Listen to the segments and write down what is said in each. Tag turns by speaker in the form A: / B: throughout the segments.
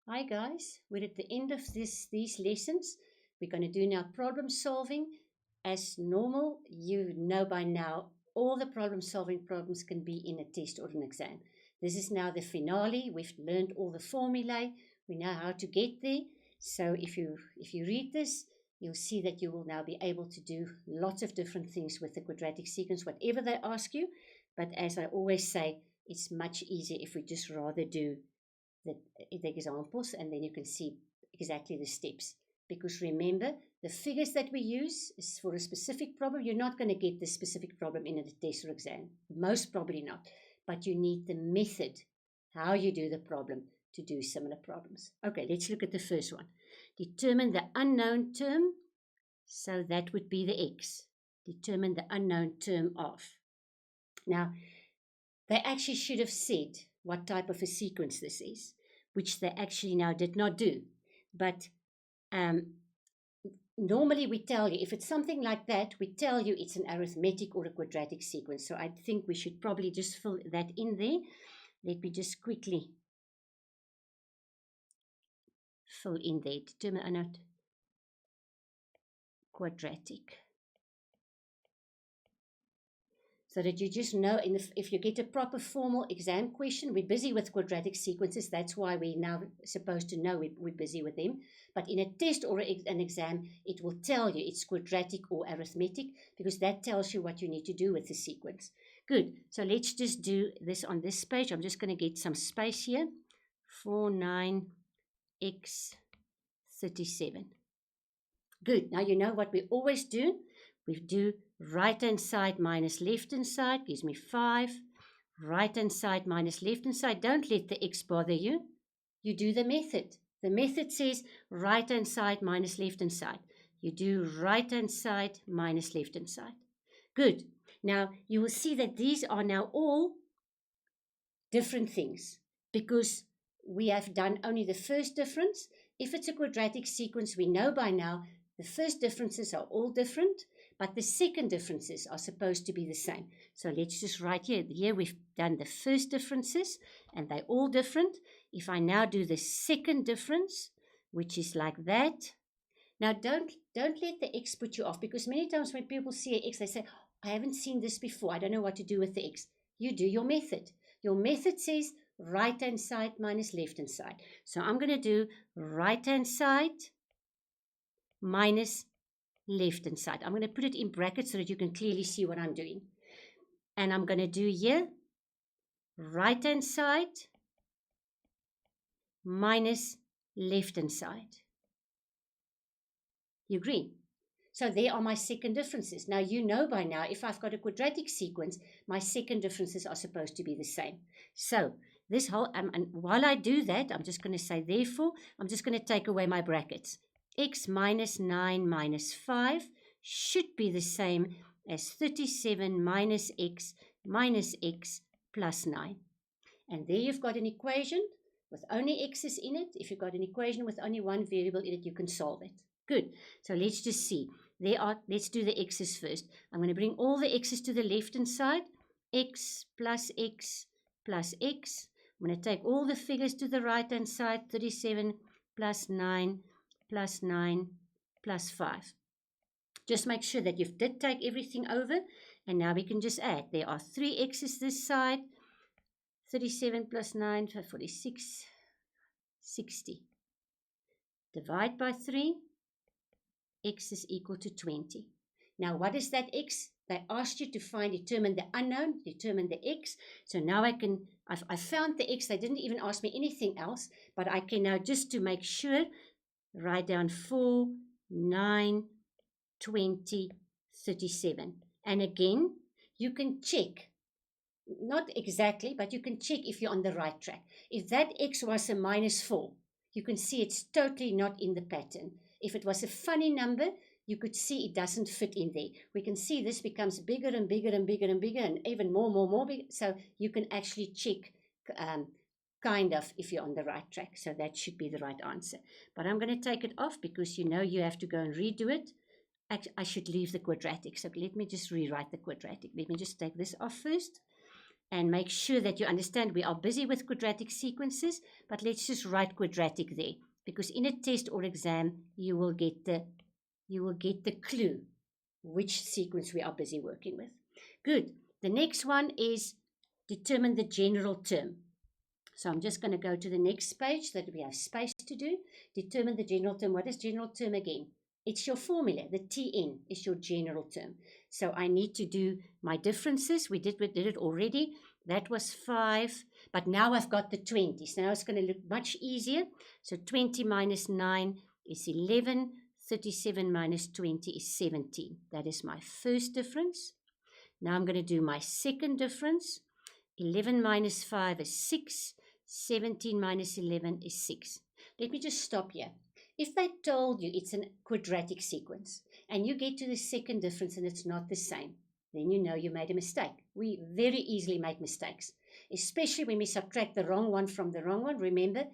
A: Hi guys, we're at the end of these lessons. We're going to do now problem solving. As normal, you know by now all the problem solving problems can be in a test or an exam. This is now the finale. We've learned all the formulae. We know how to get there. So if you read this, you'll see that you will now be able to do lots of different things with the quadratic sequence, whatever they ask you. But as I always say, it's much easier if we just rather do the examples, and then you can see exactly the steps. Because remember, the figures that we use is for a specific problem. You're not going to get the specific problem in a test or exam. Most probably not. But you need the method, how you do the problem, to do similar problems. Okay, let's look at the first one. Determine the unknown term. So that would be the x. Determine the unknown term of. Now, they actually should have said what type of a sequence this is, which they actually now did not do. But normally we tell you, if it's something like that, we tell you it's an arithmetic or a quadratic sequence. So I think we should probably just fill that in there. Let me just quickly fill in there. Determine unknown quadratic. So that you just know, if you get a proper formal exam question, we're busy with quadratic sequences. That's why we're now supposed to know we're busy with them. But in a test or an exam, it will tell you it's quadratic or arithmetic, because that tells you what you need to do with the sequence. Good. So let's just do this on this page. I'm just going to get some space here. 49x37. Good. Now you know what we always do. We do right-hand side minus left-hand side gives me 5. Right-hand side minus left-hand side. Don't let the x bother you. You do the method. The method says right-hand side minus left-hand side. You do right-hand side minus left-hand side. Good. Now, you will see that these are now all different things, because we have done only the first difference. If it's a quadratic sequence, we know by now the first differences are all different, but the second differences are supposed to be the same. So let's just write here. Here we've done the first differences, and they're all different. If I now do the second difference, which is like that. Now, don't let the x put you off, because many times when people see an x, they say, I haven't seen this before. I don't know what to do with the x. You do your method. Your method says right-hand side minus left-hand side. So I'm going to do right-hand side minus left-hand side. I'm going to put it in brackets so that you can clearly see what I'm doing. And I'm going to do here right-hand side minus left-hand side. You agree? So there are my second differences. Now you know by now, if I've got a quadratic sequence, my second differences are supposed to be the same. So this whole, and while I do that, I'm just going to say, therefore, I'm just going to take away my brackets. X minus 9 minus 5 should be the same as 37 minus x plus 9. And there you've got an equation with only x's in it. If you've got an equation with only one variable in it, you can solve it. Good. So let's just see. Let's do the x's first. I'm going to bring all the x's to the left-hand side. X plus x plus x. I'm going to take all the figures to the right-hand side. 37 plus 9 plus 9 plus 5. Just make sure that you did take everything over. And now we can just add. There are 3 x's this side. 37 plus 9, 46, 60. Divide by 3. X is equal to 20. Now, what is that x? They asked you to determine the unknown, determine the x. So now I found the x. They didn't even ask me anything else, but I can now, just to make sure, write down 4, 9, 20, 37. And again, you can check, not exactly, but you can check if you're on the right track. If that x was a minus 4, you can see it's totally not in the pattern. If it was a funny number, you could see it doesn't fit in there. We can see this becomes bigger and bigger and bigger and bigger and even more big. So you can actually check kind of if you're on the right track. So that should be the right answer. But I'm going to take it off because you know you have to go and redo it. I should leave the quadratic. So let me just rewrite the quadratic. Let me just take this off first. and make sure that you understand we are busy with quadratic sequences, but let's just write quadratic there, because in a test or exam, you will get the clue which sequence we are busy working with. Good. The next one is determine the general term. So I'm just going to go to the next page so that we have space to do. Determine the general term. What is general term again? It's your formula. The Tn is your general term. So I need to do my differences. We did it already. That was 5. But now I've got the 20s. Now it's going to look much easier. So 20 minus 9 is 11. 37 minus 20 is 17. That is my first difference. Now I'm going to do my second difference. 11 minus 5 is 6. 17 minus 11 is 6. Let me just stop here. If they told you it's a quadratic sequence and you get to the second difference and it's not the same, then you know you made a mistake. We very easily make mistakes, especially when we subtract the wrong one from the wrong one. Remember,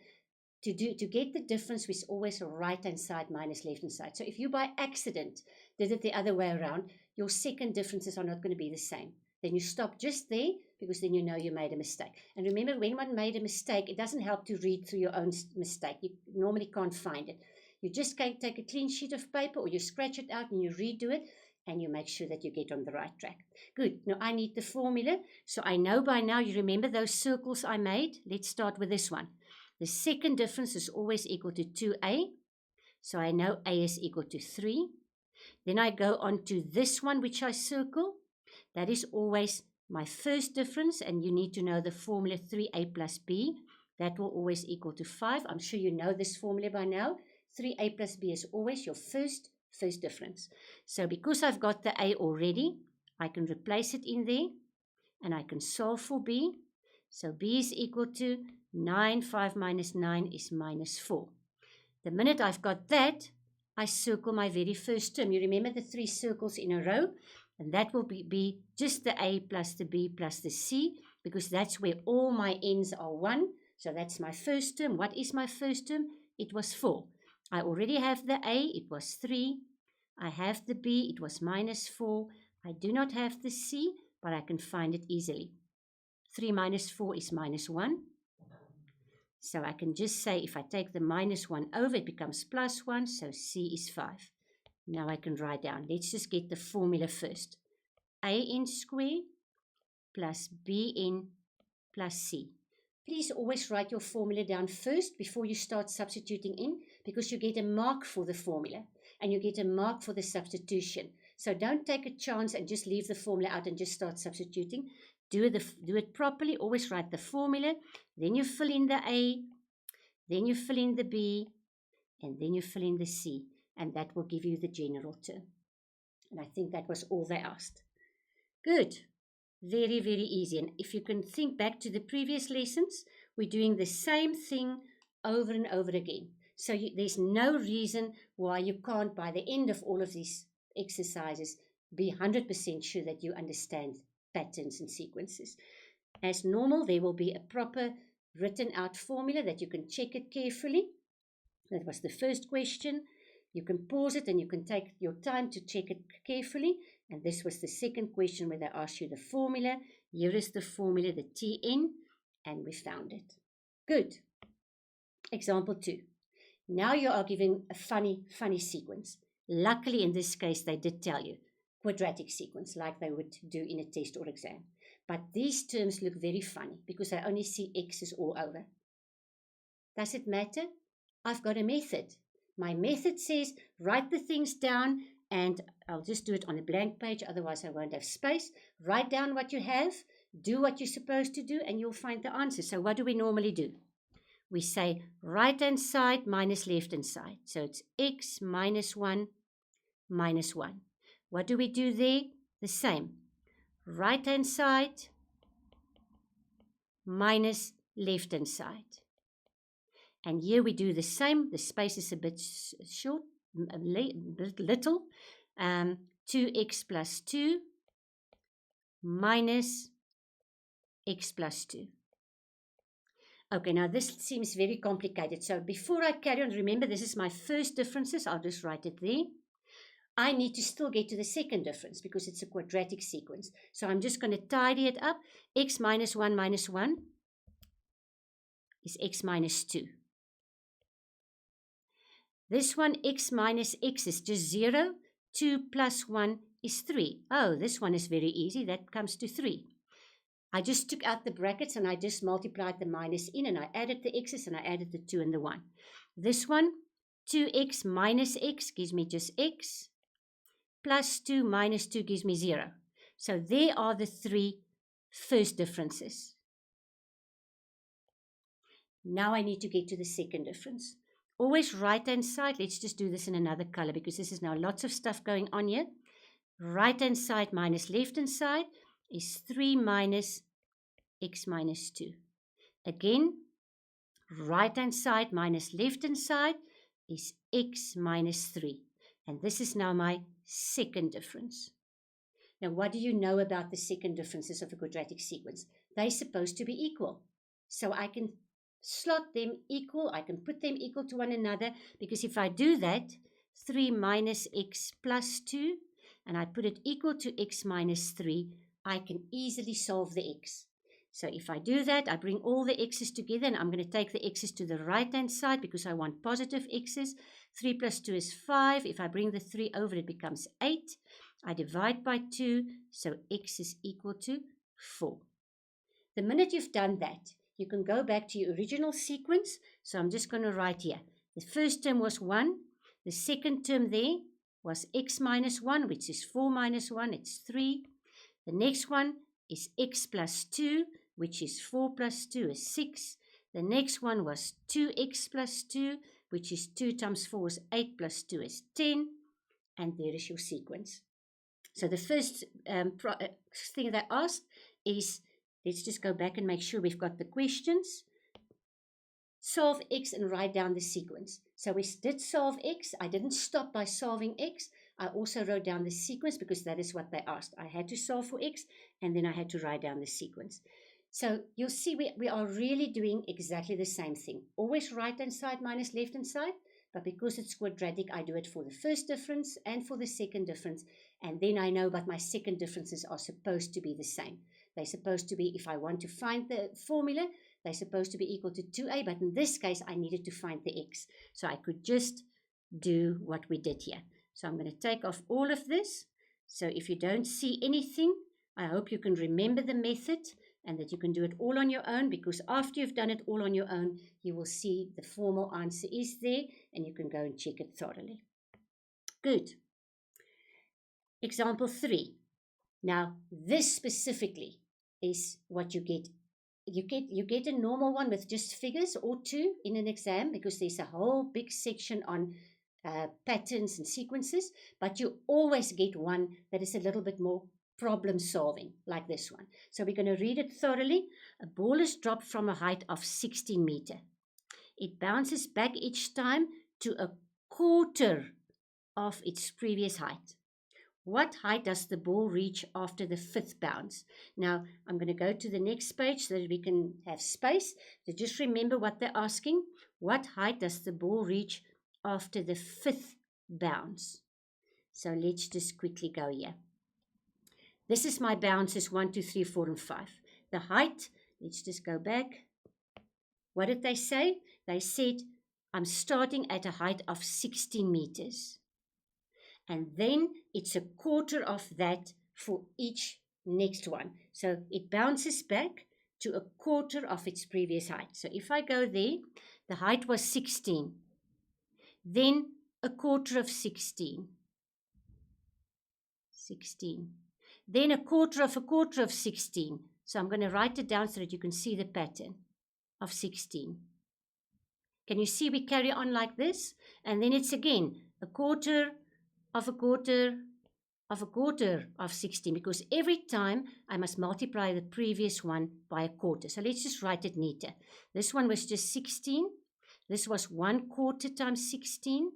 A: to get the difference, we always right-hand side minus left-hand side. So if you by accident did it the other way around, your second differences are not going to be the same. Then you stop just there, because then you know you made a mistake. And remember, when one made a mistake, it doesn't help to read through your own mistake. You normally can't find it. You just can't take a clean sheet of paper, or you scratch it out and you redo it, and you make sure that you get on the right track. Good. Now I need the formula. So I know by now, you remember those circles I made? Let's start with this one. The second difference is always equal to 2a. So I know a is equal to 3. Then I go on to this one, which I circle. That is always my first difference, and you need to know the formula 3a plus b. That will always equal to 5. I'm sure you know this formula by now. 3a plus b is always your first difference. So because I've got the a already, I can replace it in there, and I can solve for b. So b is equal to 9. 5 minus 9 is minus 4. The minute I've got that, I circle my very first term. You remember the 3 circles in a row? And that will be just the a plus the b plus the c, because that's where all my n's are 1. So that's my first term. What is my first term? It was 4. I already have the a. It was 3. I have the b. It was minus 4. I do not have the c, but I can find it easily. 3 minus 4 is minus 1. So I can just say, if I take the minus 1 over, it becomes plus 1. So c is 5. Now I can write down. Let's just get the formula first. an squared plus bn plus c. Please always write your formula down first before you start substituting in, because you get a mark for the formula and you get a mark for the substitution. So don't take a chance and just leave the formula out and just start substituting. Do it properly. Always write the formula. Then you fill in the a, then you fill in the b, and then you fill in the c. And that will give you the general term. And I think that was all they asked. Good. Very, very easy. And if you can think back to the previous lessons, we're doing the same thing over and over again. So there's no reason why you can't, by the end of all of these exercises, be 100% sure that you understand patterns and sequences. As normal, there will be a proper written out formula that you can check it carefully. That was the first question. You can pause it and you can take your time to check it carefully. And this was the second question where they asked you the formula. Here is the formula, the Tn, and we found it. Good. Example 2. Now you are given a funny sequence. Luckily, in this case, they did tell you quadratic sequence, like they would do in a test or exam. But these terms look very funny because I only see x's all over. Does it matter? I've got a method. My method says write the things down, and I'll just do it on a blank page, otherwise I won't have space. Write down what you have, do what you're supposed to do, and you'll find the answer. So what do we normally do? We say right-hand side minus left-hand side. So it's x minus 1 minus 1. What do we do there? The same. Right-hand side minus left-hand side. And here we do the same. The space is a bit short, little. 2x plus 2 minus x plus 2. Okay, now this seems very complicated. So before I carry on, remember this is my first differences. I'll just write it there. I need to still get to the second difference because it's a quadratic sequence. So I'm just going to tidy it up. X minus 1 is x minus 2. This one, x minus x, is just 0. 2 plus 1 is 3. Oh, this one is very easy. That comes to 3. I just took out the brackets and I just multiplied the minus in, and I added the x's and I added the 2 and the 1. This one, 2x minus x gives me just x, plus 2 minus 2 gives me 0. So there are the 3 first differences. Now I need to get to the second difference. Always right-hand side. Let's just do this in another color because this is now lots of stuff going on here. Right-hand side minus left-hand side is 3 minus x minus 2. Again, right-hand side minus left-hand side is x minus 3. And this is now my second difference. Now, what do you know about the second differences of a quadratic sequence? They're supposed to be equal. So I can slot them equal. I can put them equal to one another, because if I do that, 3 minus x plus 2, and I put it equal to x minus 3, I can easily solve the x. So if I do that, I bring all the x's together, and I'm going to take the x's to the right-hand side because I want positive x's. 3 plus 2 is 5. If I bring the 3 over, it becomes 8. I divide by 2, so x is equal to 4. The minute you've done that, you can go back to your original sequence. So I'm just going to write here. The first term was 1. The second term there was x minus 1, which is 4 minus 1. It's 3. The next one is x plus 2, which is 4 plus 2 is 6. The next one was 2x plus 2, which is 2 times 4 is 8 plus 2 is 10. And there is your sequence. So the first thing they asked is, let's just go back and make sure we've got the questions. Solve x and write down the sequence. So we did solve x. I didn't stop by solving x. I also wrote down the sequence because that is what they asked. I had to solve for x, and then I had to write down the sequence. So you'll see we are really doing exactly the same thing. Always right-hand side minus left-hand side, but because it's quadratic, I do it for the first difference and for the second difference, and then I know what my second differences are supposed to be the same. They're supposed to be, if I want to find the formula, they're supposed to be equal to 2a, but in this case, I needed to find the x. So I could just do what we did here. So I'm going to take off all of this. So if you don't see anything, I hope you can remember the method and that you can do it all on your own, because after you've done it all on your own, you will see the formal answer is there and you can go and check it thoroughly. Good. Example 3. Now, this specifically is what you get. You get a normal one with just figures or 2 in an exam, because there's a whole big section on patterns and sequences, but you always get one that is a little bit more problem solving, like this one. So we're going to read it thoroughly. A ball is dropped from a height of 16 meters. It bounces back each time to a quarter of its previous height. What height does the ball reach after the 5th bounce? Now, I'm going to go to the next page so that we can have space. So just remember what they're asking. What height does the ball reach after the 5th bounce? So let's just quickly go here. This is my bounces 1, 2, 3, 4, and 5. The height, let's just go back. What did they say? They said, I'm starting at a height of 16 meters. And then it's a quarter of that for each next one. So it bounces back to a quarter of its previous height. So if I go there, the height was 16. Then a quarter of 16. 16. Then a quarter of 16. So I'm going to write it down so that you can see the pattern of 16. Can you see we carry on like this? And then it's again a quarter of a quarter of a quarter of 16, because every time I must multiply the previous one by a quarter. So let's just write it neater. This one was just 16. This was 1 quarter times 16.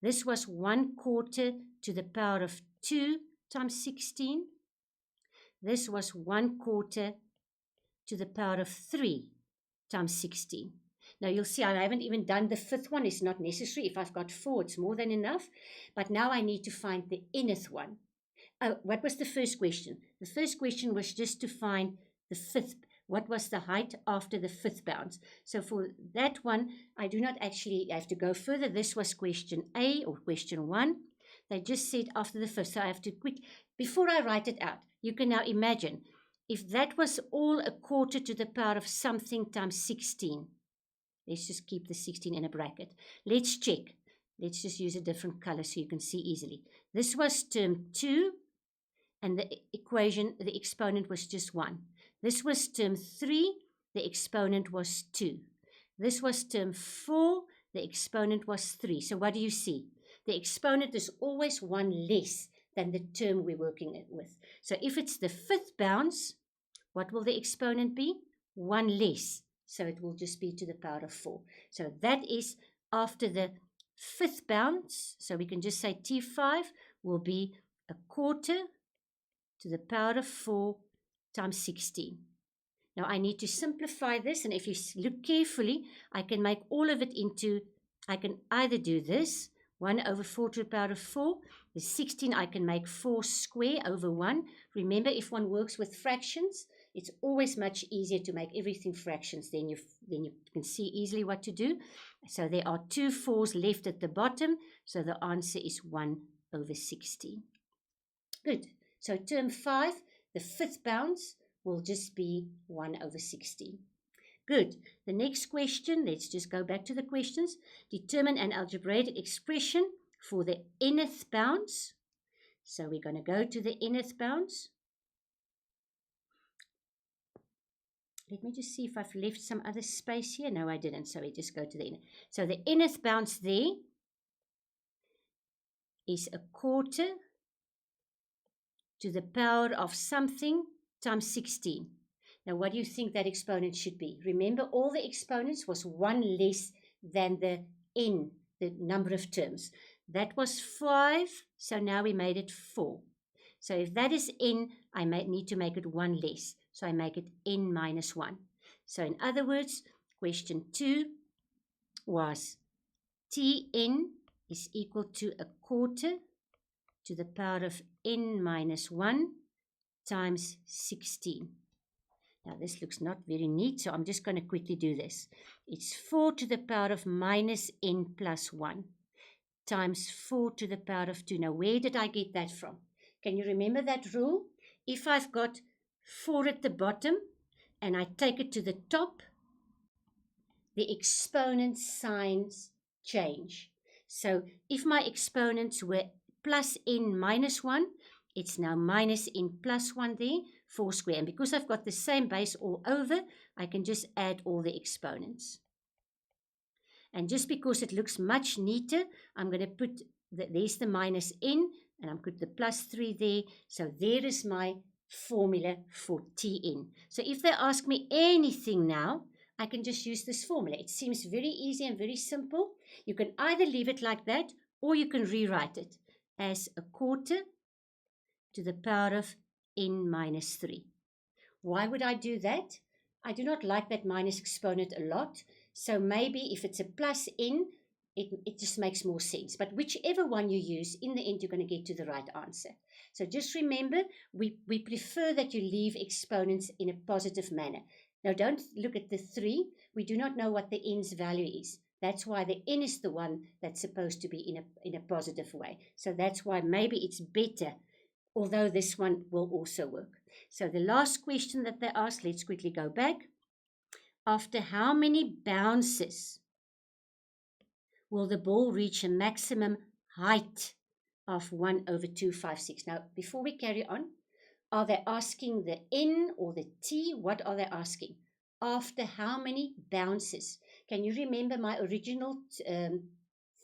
A: This was 1 quarter to the power of 2 times 16. This was 1 quarter to the power of 3 times 16. Now you'll see I haven't even done the fifth one. It's not necessary. If I've got 4, it's more than enough. But now I need to find the nth one. Oh, what was the first question? The first question was just to find the fifth. What was the height after the fifth bounce? So for that one, I do not actually have to go further. This was question A or question 1. They just said after the fifth. So I have to quick, before I write it out, you can now imagine if that was all a quarter to the power of something times 16. Let's just keep the 16 in a bracket. Let's check. Let's just use a different color so you can see easily. This was term 2, and the equation, the exponent was just 1. This was term 3, the exponent was 2. This was term 4, the exponent was 3. So what do you see? The exponent is always 1 less than the term we're working with. So if it's the fifth bounce, what will the exponent be? 1 less. So it will just be to the power of 4. So that is after the fifth bounce. So we can just say T5 will be a quarter to the power of 4 times 16. Now I need to simplify this, and if you look carefully, I can make all of it into, I can either do this, 1 over 4 to the power of 4. The 16 I can make 4 square over 1. Remember, if one works with fractions, it's always much easier to make everything fractions. Then you can see easily what to do. So there are 2 4s left at the bottom. So the answer is 1 over 16. Good. So term 5, the fifth bounce, will just be 1 over 16. Good. The next question, let's just go back to the questions. Determine an algebraic expression for the nth bounce. So we're going to go to the nth bounce. Let me just see if I've left some other space here. No, I didn't. So we just go to the nth. So the nth bounce there is a quarter to the power of something times 16. Now, what do you think that exponent should be? Remember, all the exponents was 1 less than the n, the number of terms. That was 5, so now we made it 4. So if that is n, I need to make it 1 less. So I make it n minus 1. So in other words, question 2 was Tn is equal to a quarter to the power of n minus 1 times 16. Now this looks not very neat, so I'm just going to quickly do this. It's 4 to the power of minus n plus 1 times 4 to the power of 2. Now where did I get that from? Can you remember that rule? If I've got 4 at the bottom and I take it to the top, the exponent signs change. So if my exponents were plus n minus 1, it's now minus n plus 1 there, 4 square. And because I've got the same base all over, I can just add all the exponents. And just because it looks much neater, I'm going to put, there's the minus n, and I'm put the plus 3 there. So there is my formula for Tn. So if they ask me anything now, I can just use this formula. It seems very easy and very simple. You can either leave it like that, or you can rewrite it as a quarter to the power of n minus 3. Why would I do that? I do not like that minus exponent a lot. So maybe if it's a plus n, it just makes more sense. But whichever one you use, in the end, you're going to get to the right answer. So just remember, we prefer that you leave exponents in a positive manner. Now, don't look at the 3. We do not know what the n's value is. That's why the n is the one that's supposed to be in a positive way. So that's why maybe it's better, although this one will also work. So the last question that they asked, let's quickly go back. After how many bounces will the ball reach a maximum height of 1 over 256? Now, before we carry on, are they asking the n or the t? What are they asking? After how many bounces? Can you remember my original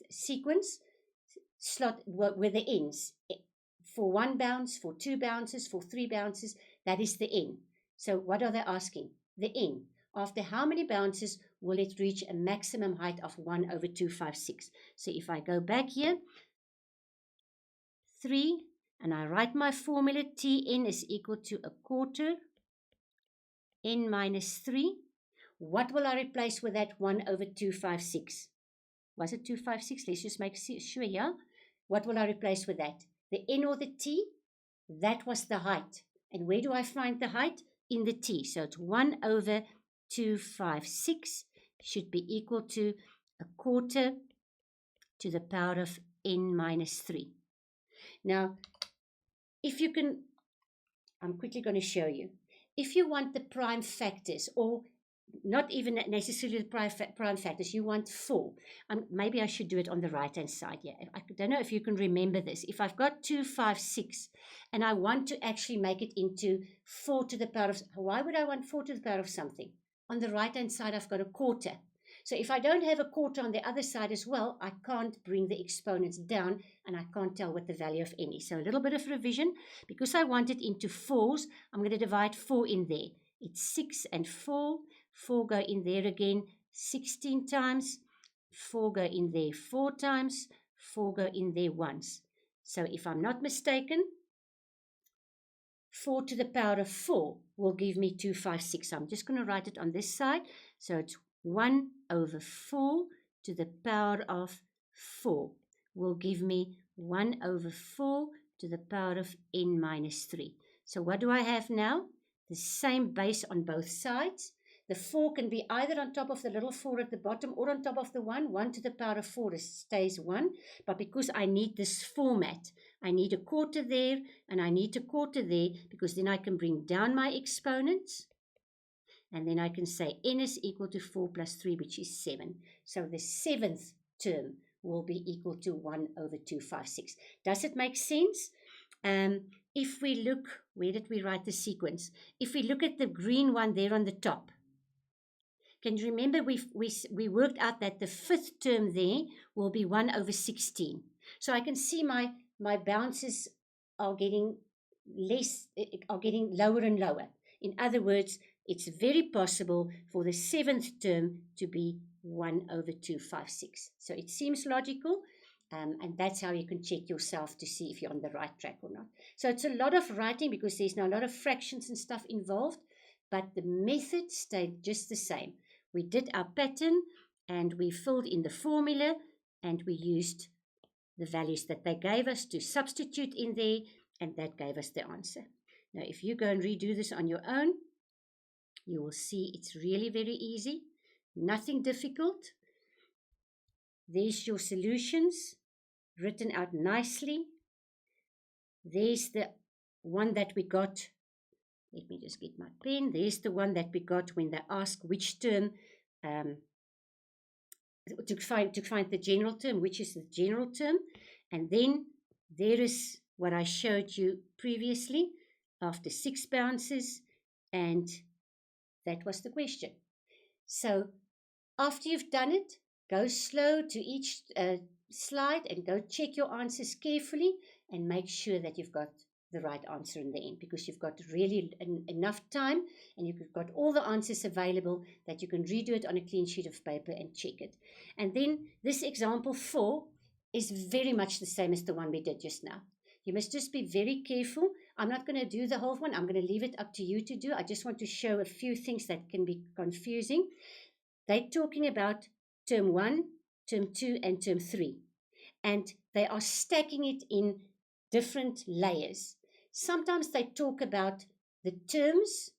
A: sequence? Slot were the n's. For 1 bounce, for 2 bounces, for 3 bounces, that is the n. So what are they asking? The n. After how many bounces will it reach a maximum height of 1 over 256? So if I go back here, 3, and I write my formula, Tn is equal to a quarter n minus 3. What will I replace with that 1 over 256? Was it 256? Let's just make sure, yeah? What will I replace with that? The n or the t? That was the height. And where do I find the height? In the t. So it's 1 over 256 should be equal to 1/4 to the power of n minus 3. Now, if you can, I'm quickly going to show you. If you want the prime factors, or not even necessarily the prime factors, you want 4. Maybe I should do it on the right-hand side. Yeah, I don't know if you can remember this. If I've got 256 and I want to actually make it into 4 to the power of, why would I want 4 to the power of something? On the right-hand side, I've got 1/4. So if I don't have 1/4 on the other side as well, I can't bring the exponents down and I can't tell what the value of n is. So a little bit of revision. Because I want it into 4s, I'm going to divide 4 in there. It's 6 and 4. 4 go in there again 16 times. 4 go in there 4 times. 4 go in there once. So if I'm not mistaken, 4 to the power of 4 will give me 256. So I'm just going to write it on this side. So it's 1 over 4 to the power of 4 will give me 1 over 4 to the power of n minus 3. So what do I have now? The same base on both sides. The 4 can be either on top of the little 4 at the bottom or on top of the 1. 1 to the power of 4 stays 1. But because I need this format, I need 1/4 there and I need 1/4 there, because then I can bring down my exponents. And then I can say n is equal to 4 plus 3, which is 7. So the 7th term will be equal to 1 over 256. Does it make sense? If we look, where did we write the sequence? If we look at the green one there on the top, can you remember we worked out that the 5th term there will be 1 over 16. So I can see my bounces are getting lower and lower. In other words, it's very possible for the 7th term to be 1 over 256. So it seems logical, and that's how you can check yourself to see if you're on the right track or not. So it's a lot of writing because there's now a lot of fractions and stuff involved, but the method stayed just the same. We did our pattern and we filled in the formula and we used the values that they gave us to substitute in there, and that gave us the answer. Now, if you go and redo this on your own, you will see it's really very easy, nothing difficult. There's your solutions written out nicely. There's the one that we got. Let me just get my pen. There's the one that we got when they ask which term, to find the general term, which is the general term. And then there is what I showed you previously after 6 bounces, and that was the question. So after you've done it, go slow to each slide and go check your answers carefully and make sure that you've got the right answer in the end, because you've got really enough time and you've got all the answers available that you can redo it on a clean sheet of paper and check it. And then this example 4 is very much the same as the one we did just now. You must just be very careful. I'm not going to do the whole one. I'm going to leave it up to you to do. I just want to show a few things that can be confusing. They're talking about term 1, term 2, and term 3. And they are stacking it in different layers. Sometimes they talk about the terms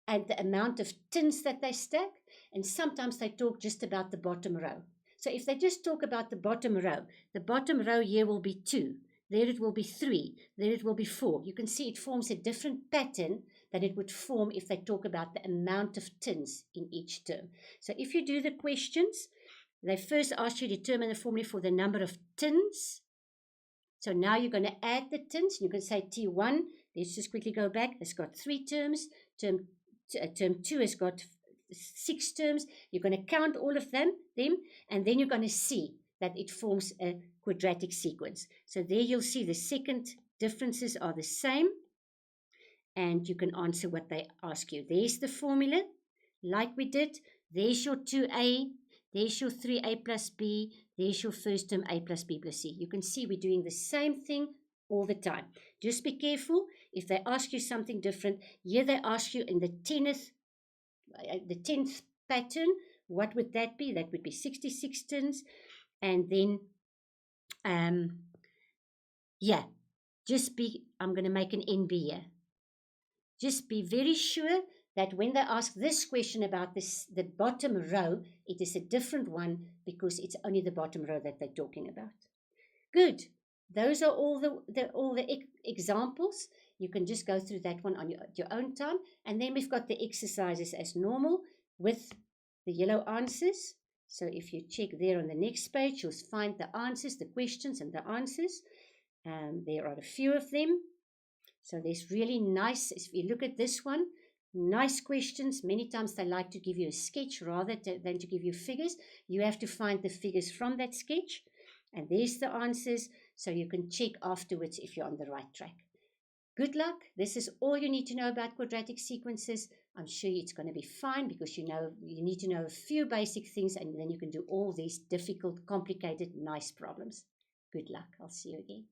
A: and the amount of tins that they stack, and sometimes they talk just about the bottom row. So if they just talk about the bottom row here will be 2. There it will be 3. There it will be 4. You can see it forms a different pattern than it would form if they talk about the amount of tins in each term. So if you do the questions, they first ask you to determine the formula for the number of tins. So now you're going to add the tins. You can say T1, let's just quickly go back. It's got 3 terms. Term 2 has got 6 terms. You're going to count all of them, and then you're going to see that it forms a quadratic sequence. So there you'll see the second differences are the same, and you can answer what they ask you. There's the formula, like we did. There's your 2a. There's your 3a plus b. There's your first term a plus b plus c. You can see we're doing the same thing all the time. Just be careful if they ask you something different. Here they ask you in the 10th pattern, what would that be? That would be 60 sixteenths. And then, yeah, I'm going to make an NB here. Just be very sure that when they ask this question about the bottom row, it is a different one because it's only the bottom row that they're talking about. Good. Those are all the examples. You can just go through that one on your own time. And then we've got the exercises as normal with the yellow answers. So if you check there on the next page, you'll find the answers, the questions and the answers. There are a few of them. So there's really nice, if you look at this one, nice questions. Many times they like to give you a sketch rather than to give you figures. You have to find the figures from that sketch. And there's the answers, so you can check afterwards if you're on the right track. Good luck. This is all you need to know about quadratic sequences. I'm sure it's going to be fine because you need to know a few basic things, and then you can do all these difficult, complicated, nice problems. Good luck. I'll see you again.